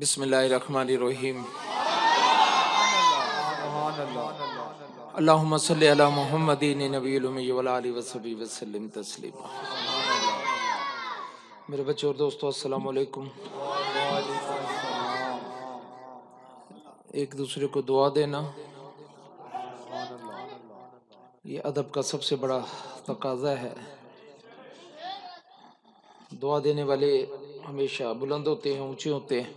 بسم اللہ الرحمن الرحیم۔ اللہم صلی علی محمد نبی الامی وعلی آلہ وصحبہ وسلم تسلیما۔ میرے بچے اور دوستو السلام علیکم۔ ایک دوسرے کو دعا دینا یہ ادب کا سب سے بڑا تقاضا ہے۔ دعا دینے والے ہمیشہ بلند ہوتے ہیں، اونچے ہوتے ہیں۔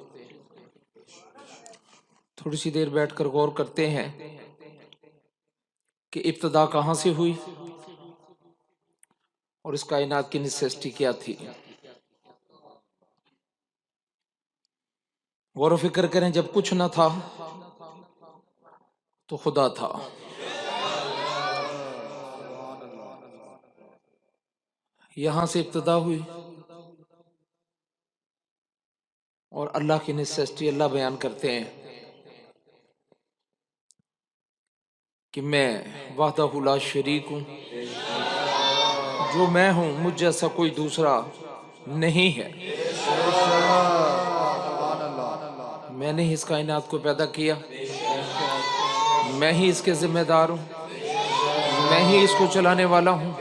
تھوڑی سی دیر بیٹھ کر غور کرتے ہیں کہ ابتدا کہاں سے ہوئی اور اس کائنات کی نیسیسٹی کیا تھی۔ غور و فکر کریں، جب کچھ نہ تھا تو خدا تھا۔ یہاں سے ابتدا ہوئی اور اللہ کی نیسیسٹی اللہ بیان کرتے ہیں کہ میں وحدہ لا شریک ہوں، جو میں ہوں مجھ جیسا کوئی دوسرا نہیں ہے۔ میں نے اس کائنات کو پیدا کیا، میں ہی اس کے ذمہ دار ہوں، میں ہی اس کو چلانے والا ہوں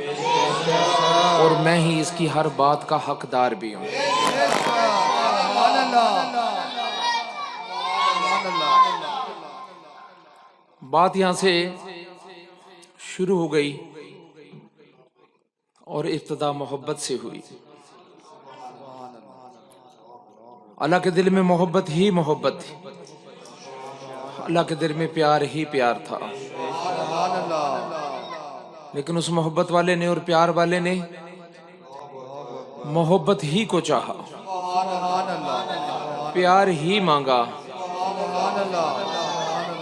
اور میں ہی اس کی ہر بات کا حقدار بھی ہوں۔ بات یہاں سے شروع ہو گئی اور ابتدا محبت سے ہوئی۔ اللہ کے دل میں محبت ہی محبت تھی، اللہ کے دل میں پیار ہی پیار تھا، لیکن اس محبت والے نے اور پیار والے نے محبت ہی کو چاہا، پیار ہی مانگا۔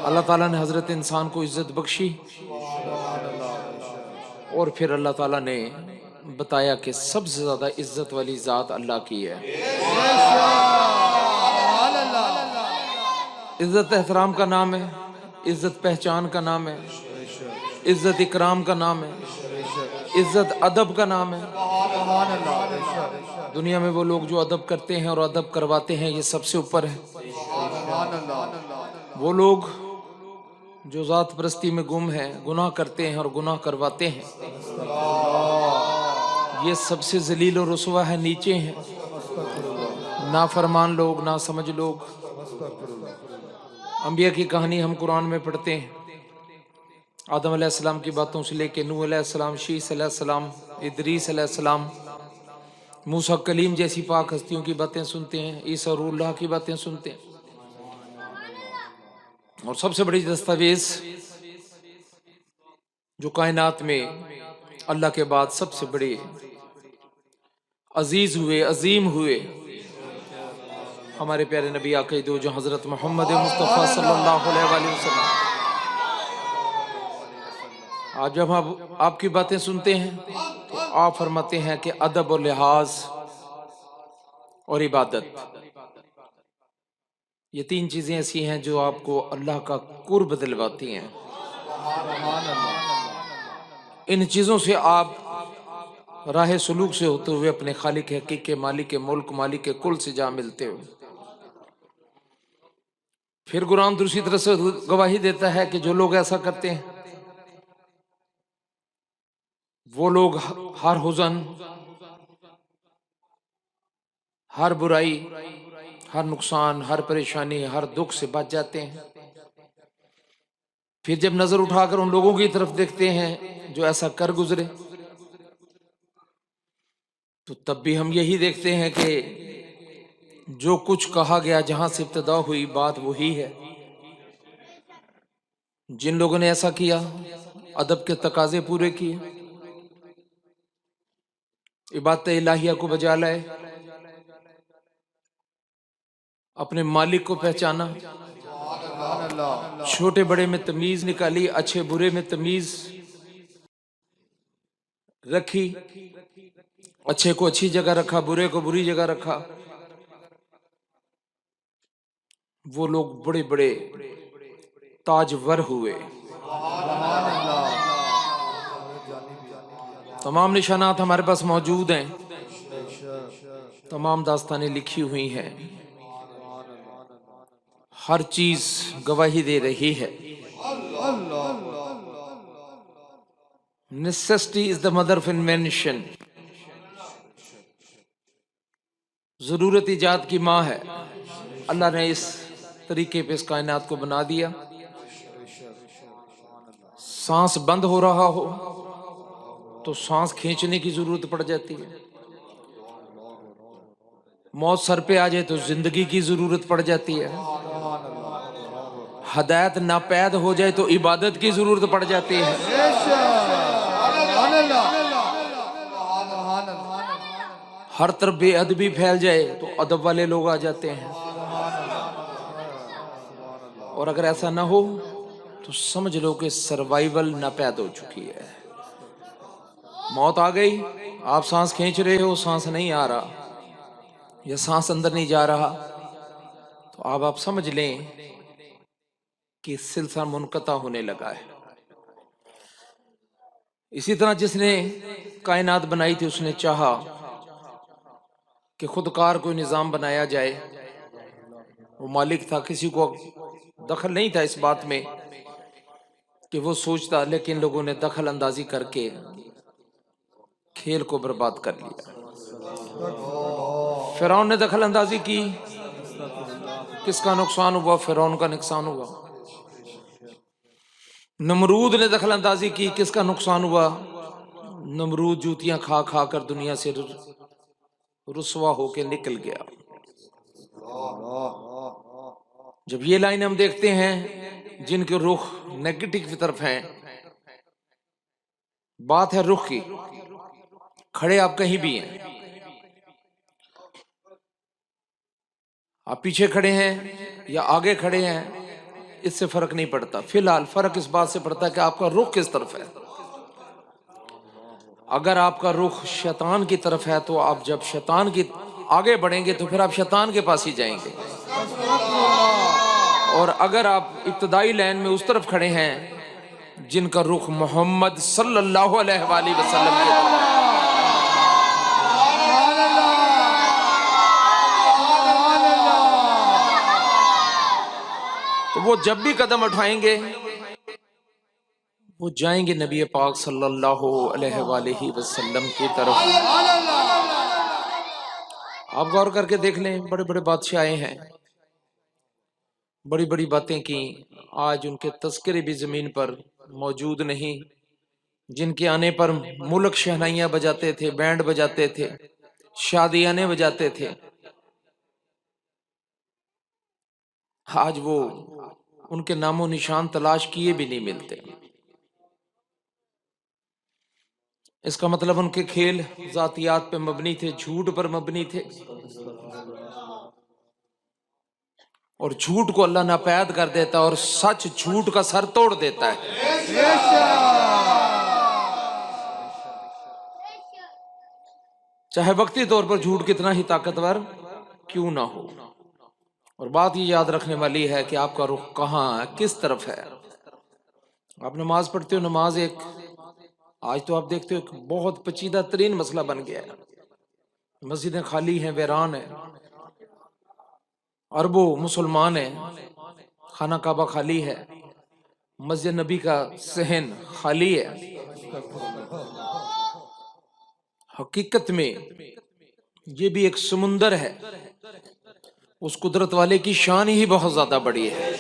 اللہ تعالیٰ نے حضرت انسان کو عزت بخشی اور پھر اللہ تعالیٰ نے بتایا کہ سب سے زیادہ عزت والی ذات اللہ کی ہے۔ عزت احترام کا نام ہے، عزت پہچان کا نام ہے، عزت اکرام کا نام ہے، عزت ادب کا نام ہے۔ دنیا میں وہ لوگ جو ادب کرتے ہیں اور ادب کرواتے ہیں یہ سب سے اوپر ہے۔ وہ لوگ جو ذات پرستی میں گم ہیں، گناہ کرتے ہیں اور گناہ کرواتے ہیں، یہ سب سے ذلیل و رسوا ہے، نیچے ہیں۔ نافرمان لوگ، ناسمجھ لوگ۔ انبیاء کی کہانی ہم قرآن میں پڑھتے ہیں، آدم علیہ السلام کی باتوں سے لے کے نوح علیہ السلام، شیس علیہ السلام، ادریس علیہ السلام، موسیٰ کلیم جیسی پاک ہستیوں کی باتیں سنتے ہیں، عیسیٰ روح اللہ کی باتیں سنتے ہیں، اور سب سے بڑی دستاویز جو کائنات میں اللہ کے بعد سب سے بڑے عزیز ہوئے، عظیم ہوئے، ہمارے پیارے نبی آقا دو جو حضرت محمد مصطفیٰ صلی اللہ علیہ وآلہ وسلم۔ آج جب ہم آپ کی باتیں سنتے ہیں تو آپ فرماتے ہیں کہ ادب و لحاظ اور عبادت، یہ تین چیزیں ایسی ہیں جو آپ کو اللہ کا قرب دلواتی ہیں۔ ان چیزوں سے آپ راہ سلوک سے ہوتے ہوئے اپنے خالق حقیقی، مالک ملک، مالک کل سے جا ملتے ہو۔ پھر قرآن دوسری طرح سے گواہی دیتا ہے کہ جو لوگ ایسا کرتے ہیں وہ لوگ ہر حزن، ہر برائی، ہر نقصان، ہر پریشانی، ہر دکھ سے بچ جاتے ہیں۔ پھر جب نظر اٹھا کر ان لوگوں کی طرف دیکھتے ہیں جو ایسا کر گزرے تو تب بھی ہم یہی دیکھتے ہیں کہ جو کچھ کہا گیا، جہاں سے ابتدا ہوئی بات وہی ہے۔ جن لوگوں نے ایسا کیا، ادب کے تقاضے پورے کیے، عبادت الہیہ کو بجا لائے، اپنے مالک کو پہچانا، چھوٹے بڑے میں تمیز نکالی، اچھے برے میں تمیز رکھی، اچھے کو اچھی جگہ رکھا، برے کو بری جگہ رکھا، وہ لوگ بڑے بڑے تاجور ہوئے۔ تمام نشانات ہمارے پاس موجود ہیں، تمام داستانیں لکھی ہوئی ہیں۔ ہر چیز گواہی دے رہی ہے. Necessity is the mother of invention. ضرورت ایجاد کی ماں ہے. اللہ نے اس طریقے پہ اس کائنات کو بنا دیا. سانس بند ہو رہا ہو تو سانس کھینچنے کی ضرورت پڑ جاتی ہے. موت سر پہ آ جائے تو زندگی کی ضرورت پڑ جاتی ہے. ہدایت ناپید ہو جائے تو عبادت کی ضرورت پڑ جاتی ہے. ہر طرف بے ادبی پھیل جائے تو ادب والے لوگ آ جاتے ہیں. اور اگر ایسا نہ ہو تو سمجھ لو کہ سروائیول ناپید ہو چکی ہے. موت آ گئی، آپ سانس کھینچ رہے ہو، سانس نہیں آ رہا یا سانس اندر نہیں جا رہا، تو آپ سمجھ لیں کہ سلسلہ منقطع ہونے لگا ہے. اسی طرح جس نے کائنات بنائی تھی اس نے چاہا کہ خودکار کوئی نظام بنایا جائے. وہ مالک تھا، کسی کو دخل نہیں تھا اس بات میں کہ وہ سوچتا، لیکن لوگوں نے دخل اندازی کر کے کھیل کو برباد کر لیا. فرعون نے دخل اندازی کی، کس کا نقصان ہوا؟ فرعون کا نقصان ہوا. نمرود نے دخل اندازی کی، کس کا نقصان ہوا؟ نمرود جوتیاں کھا کھا کر دنیا سے رسوا ہو کے نکل گیا. جب یہ لائن ہم دیکھتے ہیں جن کے رخ نیگیٹو کی طرف ہیں، بات ہے رخ کی. کھڑے آپ کہیں بھی ہیں، آپ پیچھے کھڑے ہیں یا آگے کھڑے ہیں، اس سے فرق نہیں پڑتا. فی الحال فرق اس بات سے پڑتا ہے کہ آپ کا رخ کس طرف ہے. اگر آپ کا رخ شیطان کی طرف ہے تو آپ جب شیطان کی آگے بڑھیں گے تو پھر آپ شیطان کے پاس ہی جائیں گے. اور اگر آپ ابتدائی لائن میں اس طرف کھڑے ہیں جن کا رخ محمد صلی اللہ علیہ وآلہ وسلم کی طرف ہے، تو وہ جب بھی قدم اٹھائیں گے وہ جائیں گے نبی پاک صلی اللہ علیہ وآلہ وسلم کی طرف. آپ غور کر کے دیکھ لیں، بڑے بڑے بادشاہ آئے ہیں، بڑی بڑی باتیں کی، آج ان کے تذکرے بھی زمین پر موجود نہیں. جن کے آنے پر ملک شہنائیاں بجاتے تھے، بینڈ بجاتے تھے، شادیانے بجاتے تھے، آج وہ ان کے نام و نشان تلاش کیے بھی نہیں ملتے. اس کا مطلب ان کے کھیل ذاتیات پہ مبنی تھے، جھوٹ پر مبنی تھے، اور جھوٹ کو اللہ ناپید کر دیتا ہے اور سچ جھوٹ کا سر توڑ دیتا ہے. چاہے وقتی طور پر جھوٹ کتنا ہی طاقتور کیوں نہ ہو. اور بات یہ یاد رکھنے والی ہے کہ آپ کا رخ کہاں ہے، کس طرف ہے. آپ نماز پڑھتے ہو، نماز ایک آج تو آپ دیکھتے ہو ایک بہت پیچیدہ ترین مسئلہ بن گیا ہے. مسجدیں خالی ہیں، ویران ہیں، اربوں مسلمان ہیں، خانہ کعبہ خالی ہے، مسجد نبی کا صحن خالی ہے. حقیقت میں یہ بھی ایک سمندر ہے، اس قدرت والے کی شان ہی بہت زیادہ بڑی ہے.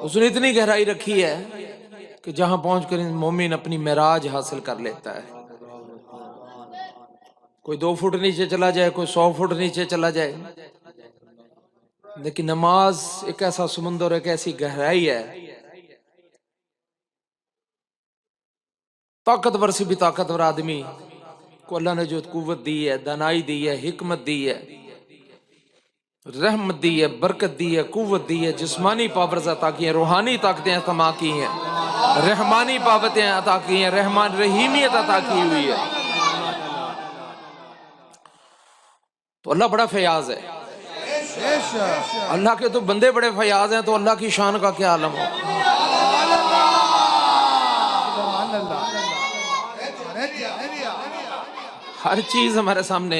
اس نے اتنی گہرائی رکھی ہے کہ جہاں پہنچ کر مومن اپنی معراج حاصل کر لیتا ہے. کوئی 2 فٹ نیچے چلا جائے، کوئی 100 فٹ نیچے چلا جائے، لیکن نماز ایک ایسا سمندر، ایک ایسی گہرائی ہے. طاقتور سے بھی طاقتور آدمی کو اللہ نے جو قوت دی ہے، دانائی دی ہے، حکمت دی ہے، رحمت دی ہے، برکت دی ہے، قوت دی ہے، جسمانی پاورز عطا کی ہیں، روحانی طاقتیں عطا کی ہیں، رحمانی پاوریں عطا کی ہیں، رحیمیت عطا کی ہوئی ہے. تو اللہ بڑا فیاض ہے. اللہ کے تو بندے بڑے فیاض ہیں، تو اللہ کی شان کا کیا عالم ہو. ہر چیز ہمارے سامنے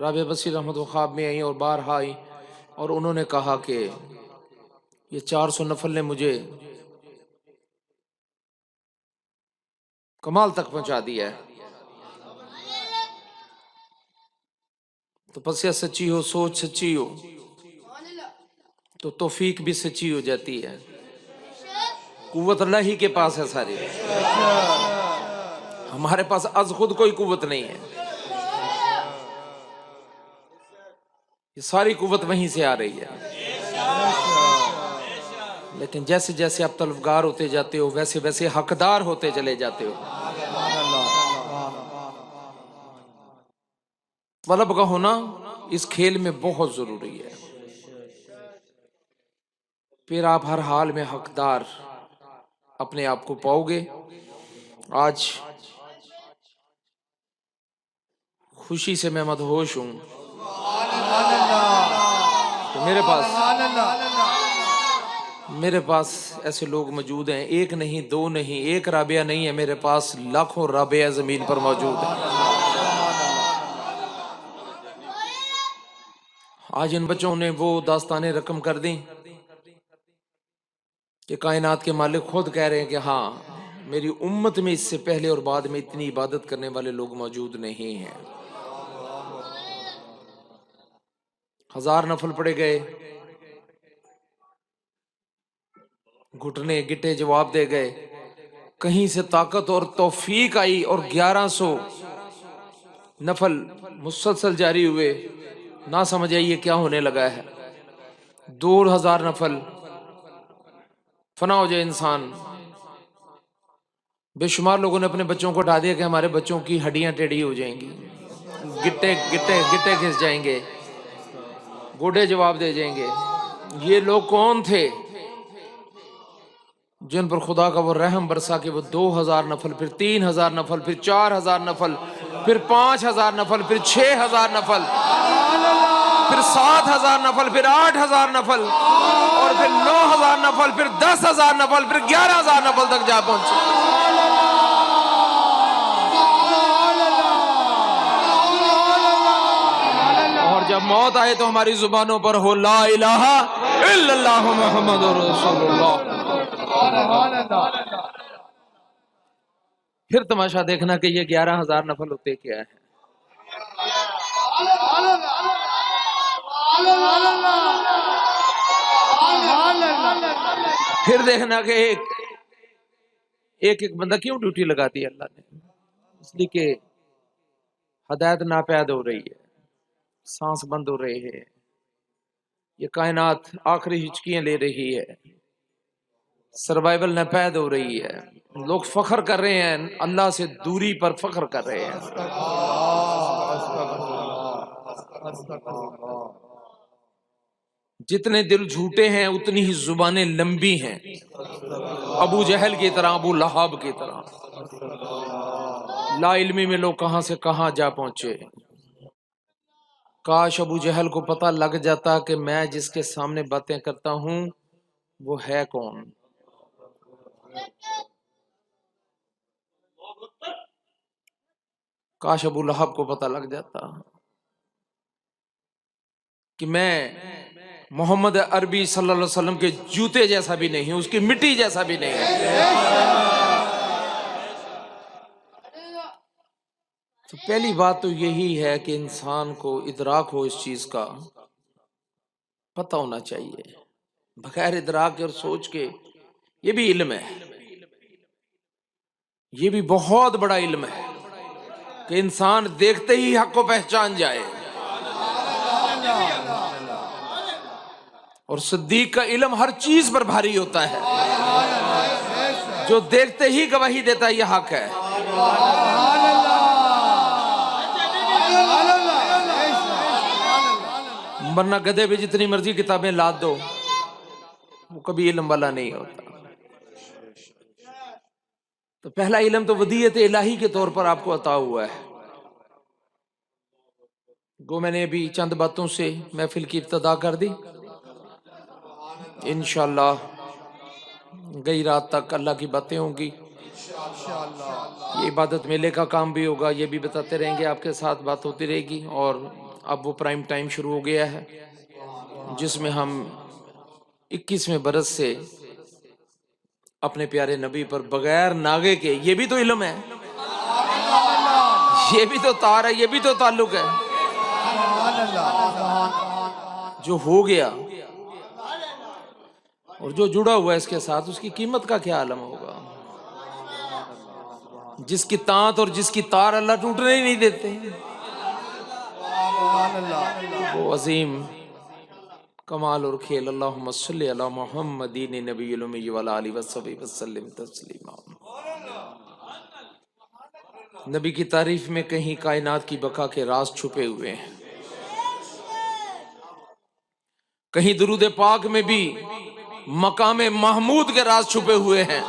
رابعہ بصری رحمۃ اللہ خواب میں آئیں اور بارہا آئیں اور انہوں نے کہا کہ یہ 400 نفل نے مجھے کمال تک پہنچا دیا ہے. تپسیا سچی ہو، سوچ سچی ہو تو توفیق بھی سچی ہو جاتی ہے. قوت اللہ ہی کے پاس ہے ساری، ہمارے پاس از خود کوئی قوت نہیں ہے، یہ ساری قوت وہیں سے آ رہی ہے. لیکن جیسے جیسے آپ طلبگار ہوتے جاتے ہو ویسے ویسے حقدار ہوتے چلے جاتے ہو. طلب کا ہونا اس کھیل میں بہت ضروری ہے، پھر آپ ہر حال میں حقدار اپنے آپ کو پاؤ گے. آج خوشی سے میں مدہوش ہوں کہ میرے پاس ایسے لوگ موجود ہیں، ایک نہیں دو نہیں، ایک رابعہ نہیں ہے، میرے پاس لاکھوں رابعہ زمین پر موجود ہیں. آج ان بچوں نے وہ داستانیں رقم کر دیں کہ کائنات کے مالک خود کہہ رہے ہیں کہ ہاں میری امت میں اس سے پہلے اور بعد میں اتنی عبادت کرنے والے لوگ موجود نہیں ہیں. 1000 نفل پڑے گئے، گھٹنے گٹے جواب دے گئے، کہیں سے طاقت اور توفیق آئی اور 1100 نفل مسلسل جاری ہوئے. نہ سمجھ آئیے کیا ہونے لگا ہے. 2000 نفل فنا ہو جائے انسان. بے شمار لوگوں نے اپنے بچوں کو اٹھا دیا کہ ہمارے بچوں کی ہڈیاں ٹیڑھی ہو جائیں گی، گٹے گٹے گٹے کھس جائیں گے، گوڑے جواب دے جائیں گے. یہ لوگ کون تھے جن پر خدا کا وہ رحم برسا کہ وہ 2000 نفل، پھر 3000 نفل، پھر 4000 نفل، پھر 5000 نفل، پھر 6000 نفل، پھر 7000 نفل، پھر 8000 نفل، اور پھر 9000 نفل، پھر 10000 نفل، پھر 11000 نفل تک جا پہنچے. اور جب موت آئے تو ہماری زبانوں پر ہو لا الہ الا اللہ محمد رسول اللہ. پھر تماشا دیکھنا کہ یہ 11000 نفل ہوتے کیا ہے. پھر دیکھنا کہ ایک بندہ کیوں ڈیوٹی لگاتی ہے اللہ نے، اس لیے کہ ہدایت ناپید ہو رہی ہے، سانس بند ہو رہی ہے، یہ کائنات آخری ہچکیاں لے رہی ہے، سروائیول ناپید ہو رہی ہے. لوگ فخر کر رہے ہیں، اللہ سے دوری پر فخر کر رہے ہیں. جتنے دل جھوٹے ہیں اتنی ہی زبانیں لمبی ہیں، ابو جہل کی طرح، ابو لہب کی طرح. لا علمی میں لوگ کہاں سے کہاں جا پہنچے. کاش ابو جہل کو پتہ لگ جاتا کہ میں جس کے سامنے باتیں کرتا ہوں وہ ہے کون. کاش ابو لہب کو پتہ لگ جاتا کہ میں محمد عربی صلی اللہ علیہ وسلم کے جوتے جیسا بھی نہیں ہوں، اس کی مٹی جیسا بھی نہیں ہے. تو پہلی بات تو یہی ہے کہ انسان کو ادراک ہو، اس چیز کا پتہ ہونا چاہیے. بغیر ادراک اور سوچ کے، یہ بھی علم ہے، یہ بھی بہت بڑا علم ہے کہ انسان دیکھتے ہی حق کو پہچان جائے. اور صدیق کا علم ہر چیز پر بھاری ہوتا ہے، جو دیکھتے ہی گواہی دیتا ہے یہ حق ہے. ورنہ گدھے پہ جتنی مرضی کتابیں لاد دو وہ کبھی علم والا نہیں ہوتا. تو پہلا علم تو ودیعت الہی کے طور پر آپ کو عطا ہوا ہے. گو میں نے ابھی چند باتوں سے محفل کی ابتدا کر دی. انشاءاللہ گئی رات تک اللہ کی باتیں ہوں گی. یہ عبادت میلے کا کام بھی ہوگا، یہ بھی بتاتے رہیں گے، آپ کے ساتھ بات ہوتی رہے گی. اور اب وہ پرائم ٹائم شروع ہو گیا ہے جس میں ہم 21ویں برس سے اپنے پیارے نبی پر بغیر ناغے کے، یہ بھی تو علم ہے، یہ بھی تو تار ہے، یہ بھی تو تعلق ہے، جو ہو گیا اور جو جڑا ہوا ہے اس کے ساتھ، اس کی قیمت کا کیا عالم ہوگا؟ جس کی تانت اور جس کی تار اللہ ٹوٹنے ہی نہیں دیتے، وہ عظیم کمال اور کھیل۔ اللہم صلی علی محمد نبی الامی وعلی آلہ وصحبہ وسلم تسلیما۔ نبی کی تعریف میں کہیں کائنات کی بقا کے راز چھپے ہوئے ہیں، کہیں درود پاک میں بھی مقام محمود کے راز چھپے ہوئے ہیں۔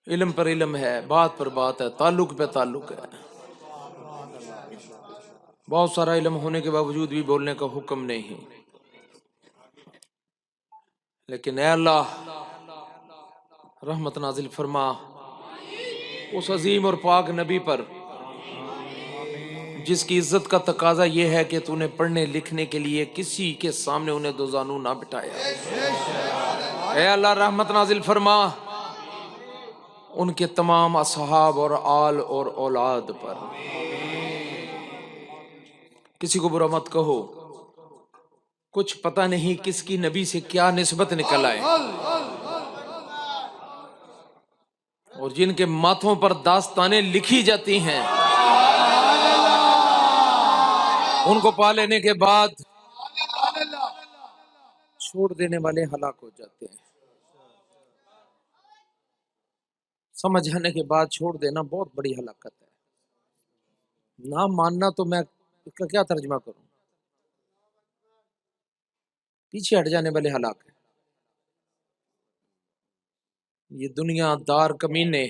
علم پر علم ہے، بات پر بات ہے، تعلق پہ تعلق ہے۔ بہت سارا علم ہونے کے باوجود بھی بولنے کا حکم نہیں، لیکن اے اللہ رحمت نازل فرما اس عظیم اور پاک نبی پر جس کی عزت کا تقاضا یہ ہے کہ تو نے پڑھنے لکھنے کے لیے کسی کے سامنے انہیں دو زانو نہ بٹھایا۔ اے اللہ رحمت نازل فرما ان کے تمام اصحاب اور آل اور اولاد پر۔ کسی کو برا مت کہو، کچھ پتہ نہیں کس کی نبی سے کیا نسبت نکل آئے، اور جن کے ماتھوں پر داستانیں لکھی جاتی ہیں ان کو پا لینے کے بعد چھوڑ دینے والے ہلاک ہو جاتے ہیں۔ سمجھ آنے کے بعد چھوڑ دینا بہت بڑی ہلاکت ہے، نہ ماننا تو میں اس کا کیا ترجمہ کروں، پیچھے ہٹ جانے والے ہلاک ہیں۔ یہ دنیا دار کمینے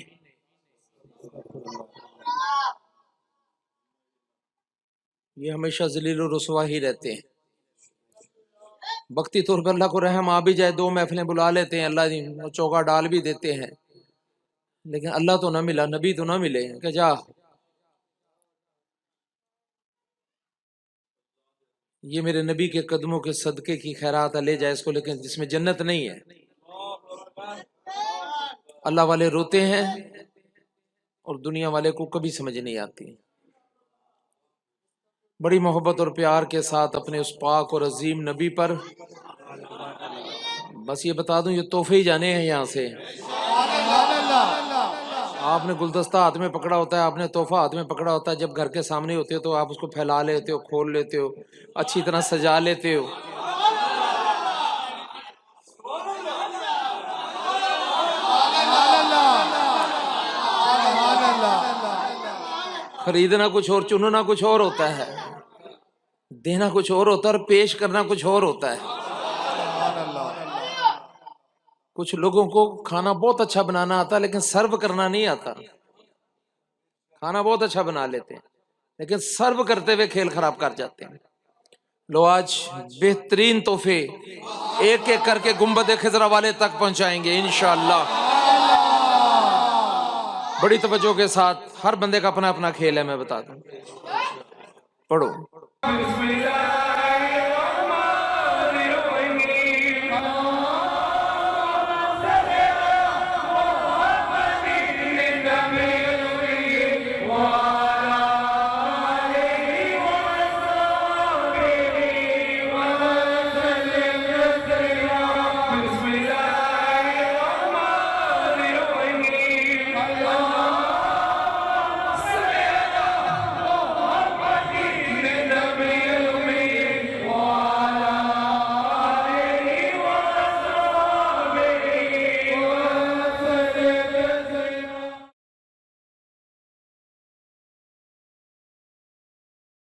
یہ ہمیشہ ذلیل و رسوا ہی رہتے ہیں۔ وقتی طور پر اللہ کو رحم آ بھی جائے، 2 محفلیں بلا لیتے ہیں، اللہ چوکا ڈال بھی دیتے ہیں، لیکن اللہ تو نہ ملا، نبی تو نہ ملے کہ جا یہ میرے نبی کے قدموں کے صدقے کی خیرات لے جائے اس کو، لیکن جس میں جنت نہیں ہے۔ اللہ والے روتے ہیں اور دنیا والے کو کبھی سمجھ نہیں آتی۔ بڑی محبت اور پیار کے ساتھ اپنے اس پاک اور عظیم نبی پر بس یہ بتا دوں، یہ تحفے ہی جانے ہیں یہاں سے۔ آپ نے گلدستہ ہاتھ میں پکڑا ہوتا ہے، آپ نے تحفہ ہاتھ میں پکڑا ہوتا ہے، جب گھر کے سامنے ہوتے ہو تو آپ اس کو پھیلا لیتے ہو، کھول لیتے ہو، اچھی طرح سجا لیتے ہو۔ خریدنا کچھ اور، چننا کچھ اور ہوتا ہے، دینا کچھ اور ہوتا ہے، اور پیش کرنا کچھ اور ہوتا ہے۔ کچھ لوگوں کو کھانا بہت اچھا بنانا آتا ہے لیکن سرو کرنا نہیں آتا۔ کھانا بہت اچھا بنا لیتے ہیں لیکن سرو کرتے ہوئے کھیل خراب کر جاتے ہیں۔ لو آج بہترین تحفے ایک ایک کر کے گنبد خضرا والے تک پہنچائیں گے انشاءاللہ۔ بڑی توجہ کے ساتھ، ہر بندے کا اپنا اپنا کھیل ہے، میں بتا دوں۔ پڑھو۔